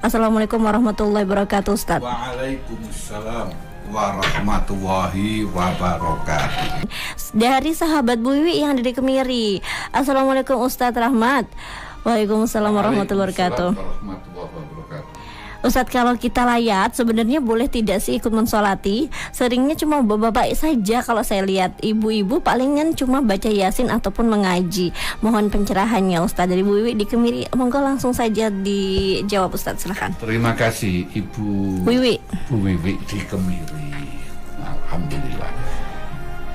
Assalamualaikum warahmatullahi wabarakatuh, Ustaz. Waalaikumsalam warahmatullahi wabarakatuh. Dari sahabat Bu Wiwi yang ada di Kemiri. Assalamualaikum Ustaz Rahmat. Waalaikumsalam warahmatullahi wabarakatuh. Ustadz, kalau kita layat sebenarnya boleh tidak sih ikut mensolati? Seringnya cuma bapak-bapak saja kalau saya lihat. Ibu-ibu palingan cuma baca yasin ataupun mengaji. Mohon pencerahannya Ustadz. Dari Bu Wiwi di Kemiri. Monggo langsung saja dijawab Ustadz, silahkan. Terima kasih Ibu Wiwi. Bu Wiwi di Kemiri. Alhamdulillah.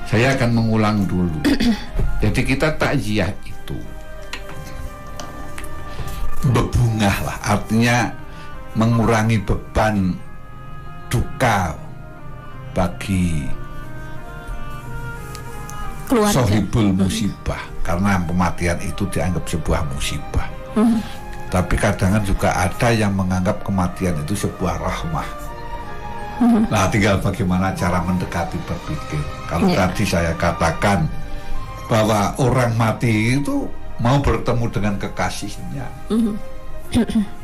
Saya akan mengulang dulu. Jadi kita takziah itu bebungah lah, artinya mengurangi beban duka bagi keluarga, sohibul musibah, karena pematian itu dianggap sebuah musibah. Tapi kadang juga ada yang menganggap kematian itu sebuah rahmah. Nah, tinggal bagaimana cara mendekati berpikir. Kalau tadi saya katakan bahwa orang mati itu mau bertemu dengan kekasihnya,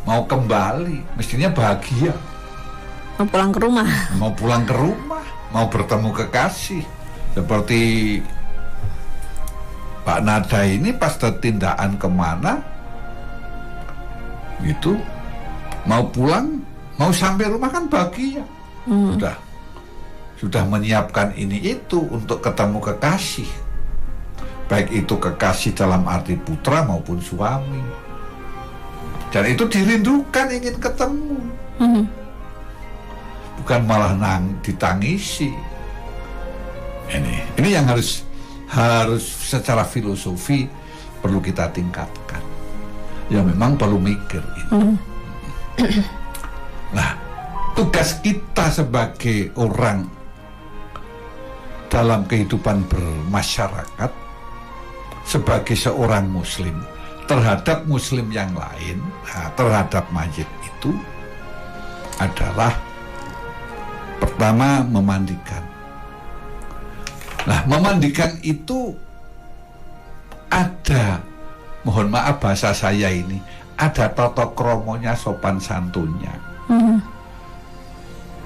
mau kembali, mestinya bahagia. Mau pulang ke rumah. Mau pulang ke rumah, mau bertemu kekasih. Seperti Pak Nada ini pas tindakan kemana, gitu, mau pulang, mau sampai rumah kan bahagia. Sudah menyiapkan ini itu untuk ketemu kekasih. Baik itu kekasih dalam arti putra maupun suami. Dan itu dirindukan, ingin ketemu, bukan malah ditangisi. Ini yang harus secara filosofi perlu kita tingkatkan. Ya memang perlu mikir ini. Nah, tugas kita sebagai orang dalam kehidupan bermasyarakat, sebagai seorang muslim terhadap muslim yang lain, terhadap mayit itu adalah pertama memandikan. Nah, memandikan itu ada, mohon maaf bahasa saya ini, ada tata kromonya, sopan santunnya.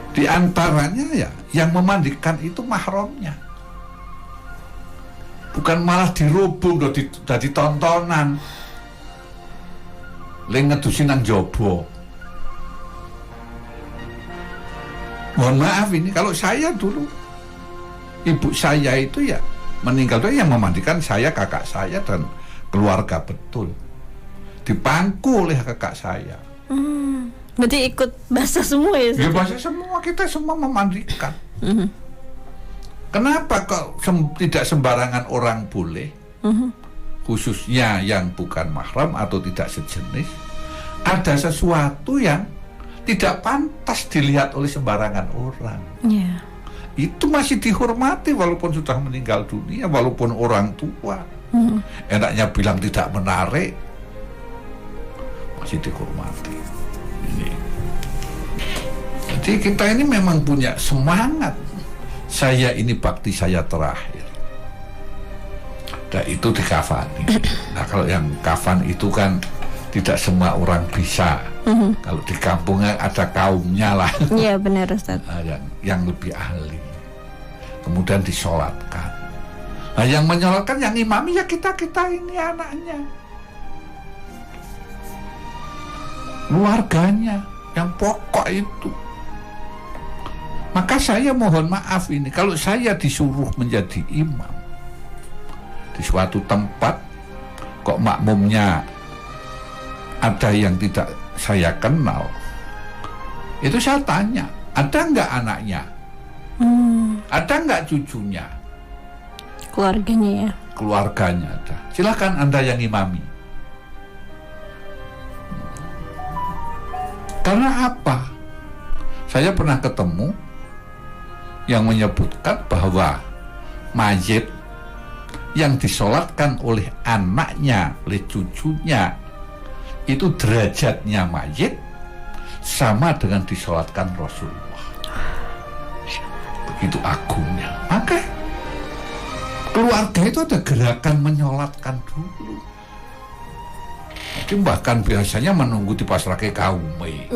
Di antaranya ya, yang memandikan itu mahramnya. Bukan malah dirubung, dari tontonan. Leng ngedusi nang jobo. Mohon maaf ini, kalau saya dulu, ibu saya itu ya meninggal itu yang memandikan saya, kakak saya dan keluarga betul. Dipangku oleh kakak saya. Berarti ikut basah semua ya? Ya basah semua, kita semua memandikan. Kenapa kok tidak sembarangan orang boleh? Khususnya yang bukan mahram atau tidak sejenis, ada sesuatu yang tidak pantas dilihat oleh sembarangan orang. Itu masih dihormati walaupun sudah meninggal dunia, walaupun orang tua. Enaknya bilang tidak menarik, masih dihormati. Jadi kita ini memang punya semangat. Saya ini bakti saya terakhir. Nah, itu dikafani. Nah, kalau yang kafan itu kan tidak semua orang bisa. Kalau di kampungnya ada kaumnya lah. Iya benar Ustaz. Yang lebih ahli. Kemudian disolatkan. Nah, yang menyolatkan, yang imami ya kita ini anaknya, keluarganya, yang pokok itu. Maka saya mohon maaf ini, kalau saya disuruh menjadi imam di suatu tempat, kok makmumnya ada yang tidak saya kenal, itu saya tanya, ada nggak anaknya? Ada nggak cucunya? Keluarganya ya? Keluarganya ada. Silakan Anda yang imami. Karena apa? Saya pernah ketemu yang menyebutkan bahwa mayit yang disolatkan oleh anaknya, oleh cucunya, itu derajatnya mayit sama dengan disolatkan Rasulullah. Begitu agungnya. Maka keluarga itu ada gerakan menyolatkan dulu. Jadi bahkan biasanya menunggu di pasrake kaume.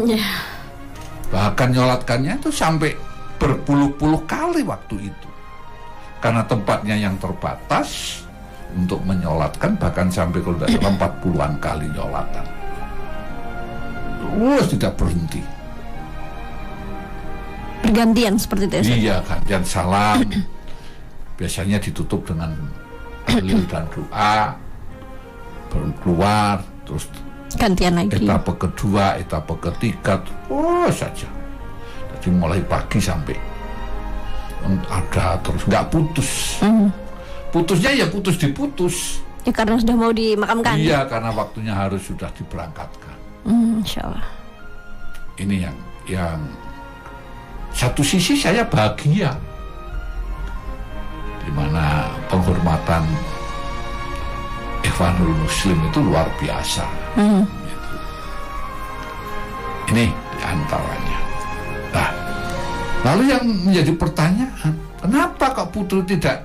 Bahkan nyolatkannya itu sampai berpuluh-puluh kali waktu itu. Karena tempatnya yang terbatas untuk menyolatkan, bahkan sampai kalau tidak salah 40-an kali nyolatan. Terus tidak berhenti. Bergantian seperti itu ya? Iya, gantian salam. Biasanya ditutup dengan tahlil dan doa, baru keluar, terus Gantian lagi. etape kedua, etape ketiga, terus saja. Jadi mulai pagi sampai ada terus, nggak putus. Putusnya ya putus diputus. Ya karena sudah mau dimakamkan. Iya, karena waktunya harus sudah diberangkatkan. Insya Allah. Ini yang satu sisi saya bahagia, di mana penghormatan Ikhwanul Muslim itu luar biasa. Gitu. Ini diantaranya. Nah, lalu yang menjadi pertanyaan, kenapa kok Putu tidak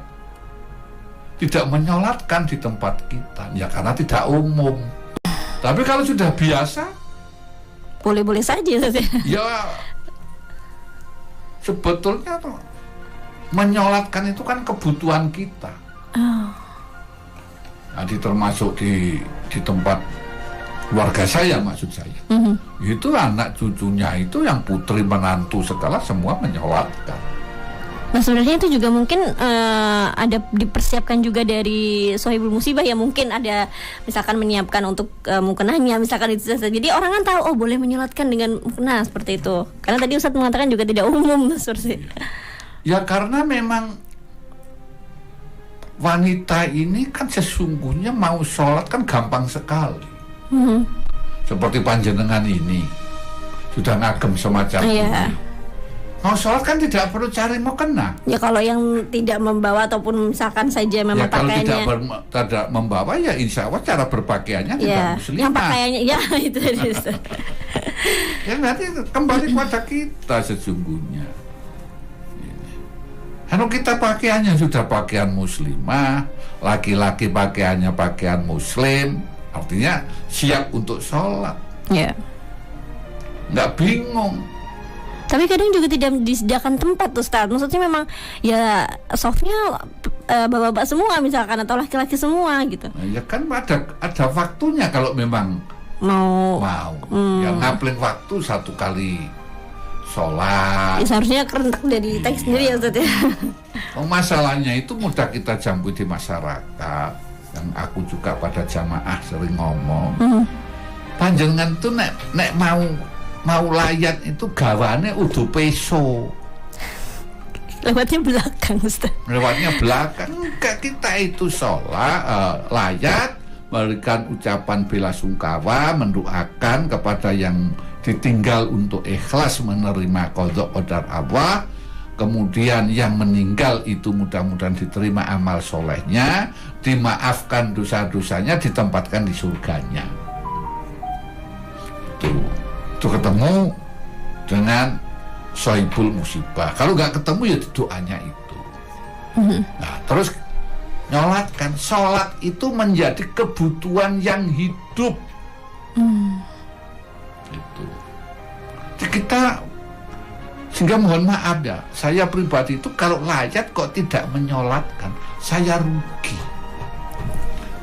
menyolatkan di tempat kita? Ya karena tidak umum. Tapi kalau sudah biasa, Boleh-boleh saja. ya sebetulnya tuh menyolatkan itu kan kebutuhan kita. Jadi termasuk di tempat keluarga saya, maksud saya. Itu anak cucunya itu yang putri menantu segala semua menyolatkan. Nah sebenarnya itu juga mungkin ada dipersiapkan juga dari Sohibul Musibah ya, mungkin ada misalkan menyiapkan untuk mukenahnya misalkan itu saja. Jadi orang kan tahu boleh menyolatkan dengan mukenah seperti itu. Karena tadi Ustadz mengatakan juga tidak umum seperti itu. Ya karena memang wanita ini kan sesungguhnya mau sholat kan gampang sekali. Seperti panjenengan ini sudah ngagem semacam ini. Mau sholat kan tidak perlu cari mukena. Ya kalau yang tidak membawa ataupun misalkan saja memang ya, kalau pakaiannya tidak membawa ya insya Allah cara berpakaiannya tidak muslimah. Yang pakaiannya ya itu tadi. Ya nanti kembali pada kita sesungguhnya. Kalau kita pakaiannya sudah pakaian muslimah, laki-laki pakaiannya pakaian muslim, artinya siap untuk sholat. Ya. Nggak bingung. Tapi kadang juga tidak disediakan tempat Ustaz. Maksudnya memang ya softnya bapak-bapak semua misalkan atau laki-laki semua gitu. Nah, ya kan ada waktunya kalau memang mau. Ya ngaplin waktu satu kali sholat. Ya, seharusnya kerentak dari teks sendiri ya Ustaz ya. Masalahnya itu mudah kita jambu di masyarakat. Yang aku juga pada jamaah sering ngomong. Panjenengan tuh nek mau layat itu gawane udu peso. Lewatnya belakang Ustaz. Lewatnya belakang. Enggak, kita itu sholat layat, memberikan ucapan bela sungkawa, mendoakan kepada yang ditinggal untuk ikhlas menerima qadha qadar Allah. Kemudian yang meninggal itu mudah-mudahan diterima amal solehnya, dimaafkan dosa-dosanya, ditempatkan di surganya. Itu ketemu dengan Sohibul Musibah. Kalau nggak ketemu ya doanya itu. Nah terus nyolatkan, sholat itu menjadi kebutuhan yang hidup. Itu. Jadi kita sehingga mohon maaf ya, saya pribadi itu kalau layat kok tidak menyolatkan, saya rugi.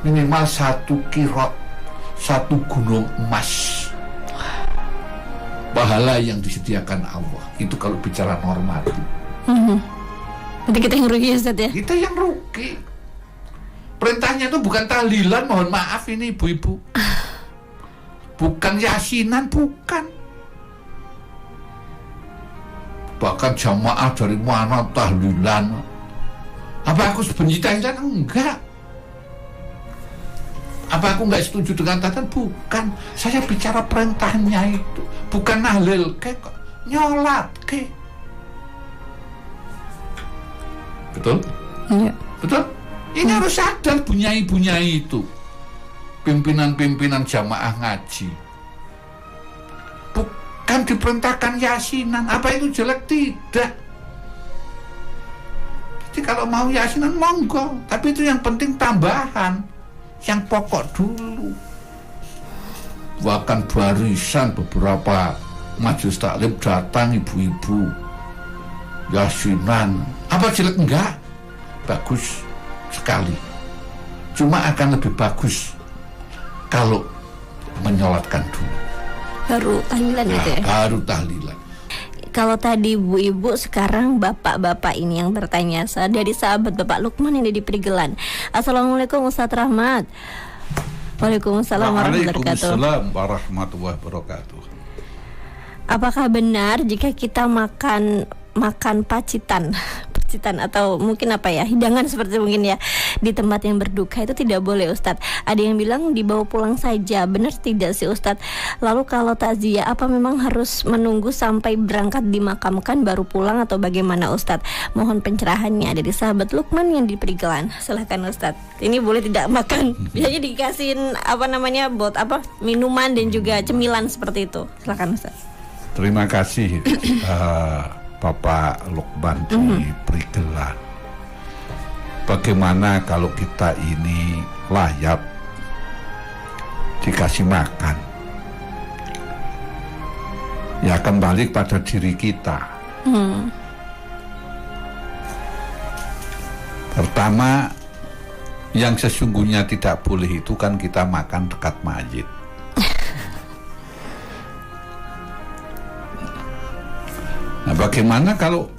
Minimal 1 kirot, 1 gunung emas pahala yang disediakan Allah. Itu kalau bicara normatif. Nanti kita yang rugi Ustaz ya. Kita yang rugi. Perintahnya itu bukan tahlilan, mohon maaf ini ibu-ibu. Bukan yasinan, bukan. Bahkan jamaah dari mana tahlilan. Apa aku sebenci tahlilan? Enggak. Apa aku nggak setuju dengan tahlilan? Bukan. Saya bicara perintahnya itu. Bukan nahlil, kayak nyolat, kayak. Betul? Iya. Betul? Ini harus sadar bunyai-bunyai itu. Pimpinan-pimpinan jamaah ngaji. Bukan diperintahkan yasinan. Apa itu jelek? Tidak. Jadi kalau mau yasinan monggo. Tapi itu yang penting tambahan. Yang pokok dulu. bahkan barisan beberapa majelis taklim datang ibu-ibu yasinan. Apa jelek? Enggak, bagus sekali. Cuma akan lebih bagus kalau menyolatkan dulu, Baru tahlilan gitu ya. baru tahlilan. Kalau tadi ibu-ibu, sekarang bapak-bapak ini yang bertanya dari sahabat Bapak Lukman yang ada di Perigelan. Assalamualaikum Ustadz Rahmat. Waalaikumsalam warahmatullahi wabarakatuh. Waalaikumsalam warahmatullahi wabarakatuh. Apakah benar jika kita makan pacitan atau mungkin hidangan seperti mungkin ya di tempat yang berduka itu tidak boleh Ustadz? Ada yang bilang dibawa pulang saja, benar tidak sih Ustadz? Lalu kalau takziah, apa memang harus menunggu sampai berangkat dimakamkan baru pulang atau bagaimana Ustadz? Mohon pencerahannya dari sahabat Lukman yang di Perigelan. Silahkan Ustadz. Ini boleh tidak makan, biasanya dikasihin minuman dan juga cemilan seperti itu. Silahkan Ustadz. Terima kasih Bapak Lukman di Perigelan. Bagaimana kalau kita ini layak dikasih makan? Ya kembali pada diri kita. Pertama, yang sesungguhnya tidak boleh itu kan kita makan dekat masjid. Nah, bagaimana kalau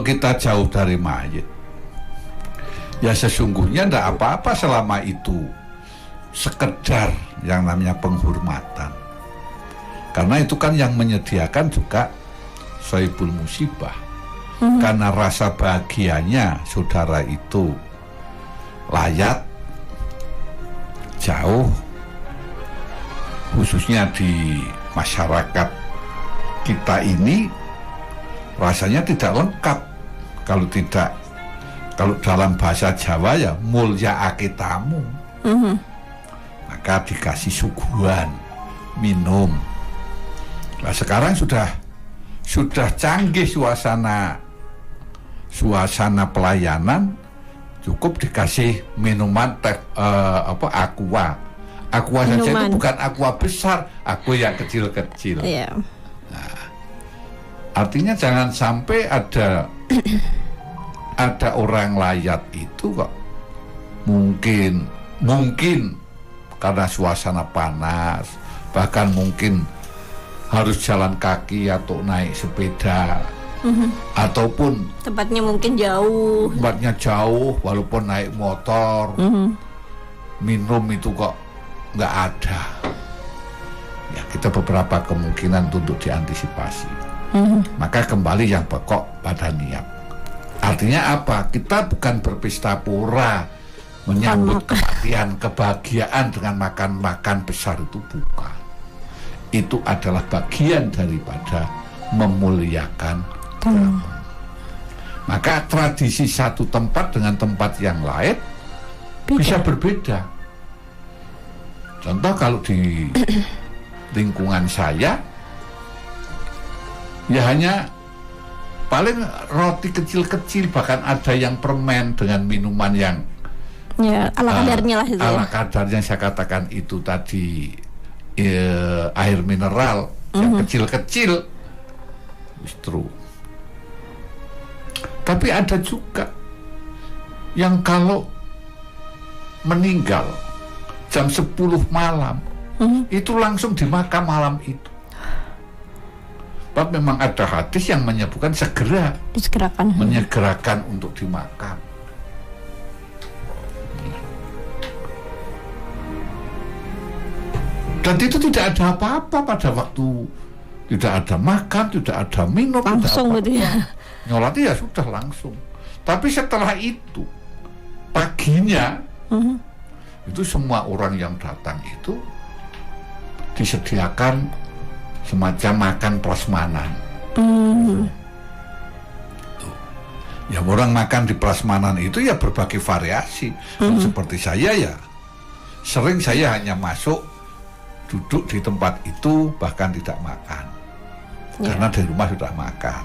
kita jauh dari masjid? Ya sesungguhnya tidak apa-apa selama itu sekedar yang namanya penghormatan. Karena itu kan yang menyediakan juga Sohibul Musibah. Karena rasa bahagianya saudara itu layak jauh, khususnya di masyarakat kita ini rasanya tidak lengkap kalau dalam bahasa Jawa ya mulyaake tamu. Maka dikasih suguhan minum. Nah sekarang sudah canggih suasana pelayanan, cukup dikasih minuman aqua saja, itu bukan aqua besar, aqua yang kecil-kecil. Artinya jangan sampai ada orang layat itu kok mungkin karena suasana panas, bahkan mungkin harus jalan kaki atau naik sepeda, ataupun tempatnya jauh walaupun naik motor, minum itu kok nggak ada. Ya kita beberapa kemungkinan untuk diantisipasi. Maka kembali yang pokok pada niat. Artinya apa? Kita bukan berpesta pora menyambut kematian, kebahagiaan dengan makan besar, itu bukan. Itu adalah bagian daripada memuliakan tamu. Maka tradisi satu tempat dengan tempat yang lain bisa berbeda. Contoh kalau di lingkungan saya, ya hanya paling roti kecil-kecil, bahkan ada yang permen dengan minuman yang ala kadarnya lah itu. Ala kadarnya saya katakan itu tadi air mineral yang kecil-kecil, justru. Tapi ada juga yang kalau meninggal jam 10 malam itu langsung dimakan malam itu. Sebab memang ada hadis yang menyebutkan menyegerakan untuk dimakan. Dan itu tidak ada apa-apa pada waktu, tidak ada makan, tidak ada minum, langsung gitu ya. Nyolati ya sudah langsung. Tapi setelah itu paginya itu semua orang yang datang itu disediakan semacam makan prasmanan. Ya orang makan di prasmanan itu ya berbagai variasi. Seperti saya ya sering saya hanya masuk, duduk di tempat itu, bahkan tidak makan karena di rumah sudah makan.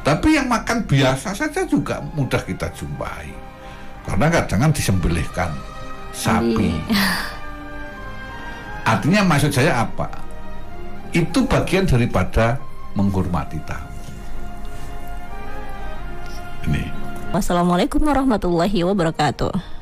Tapi yang makan biasa saja juga mudah kita jumpai, karena kadang disembelihkan sapi. Artinya maksud saya apa? Itu bagian daripada menghormati tamu. Ini. Wassalamualaikum warahmatullahi wabarakatuh.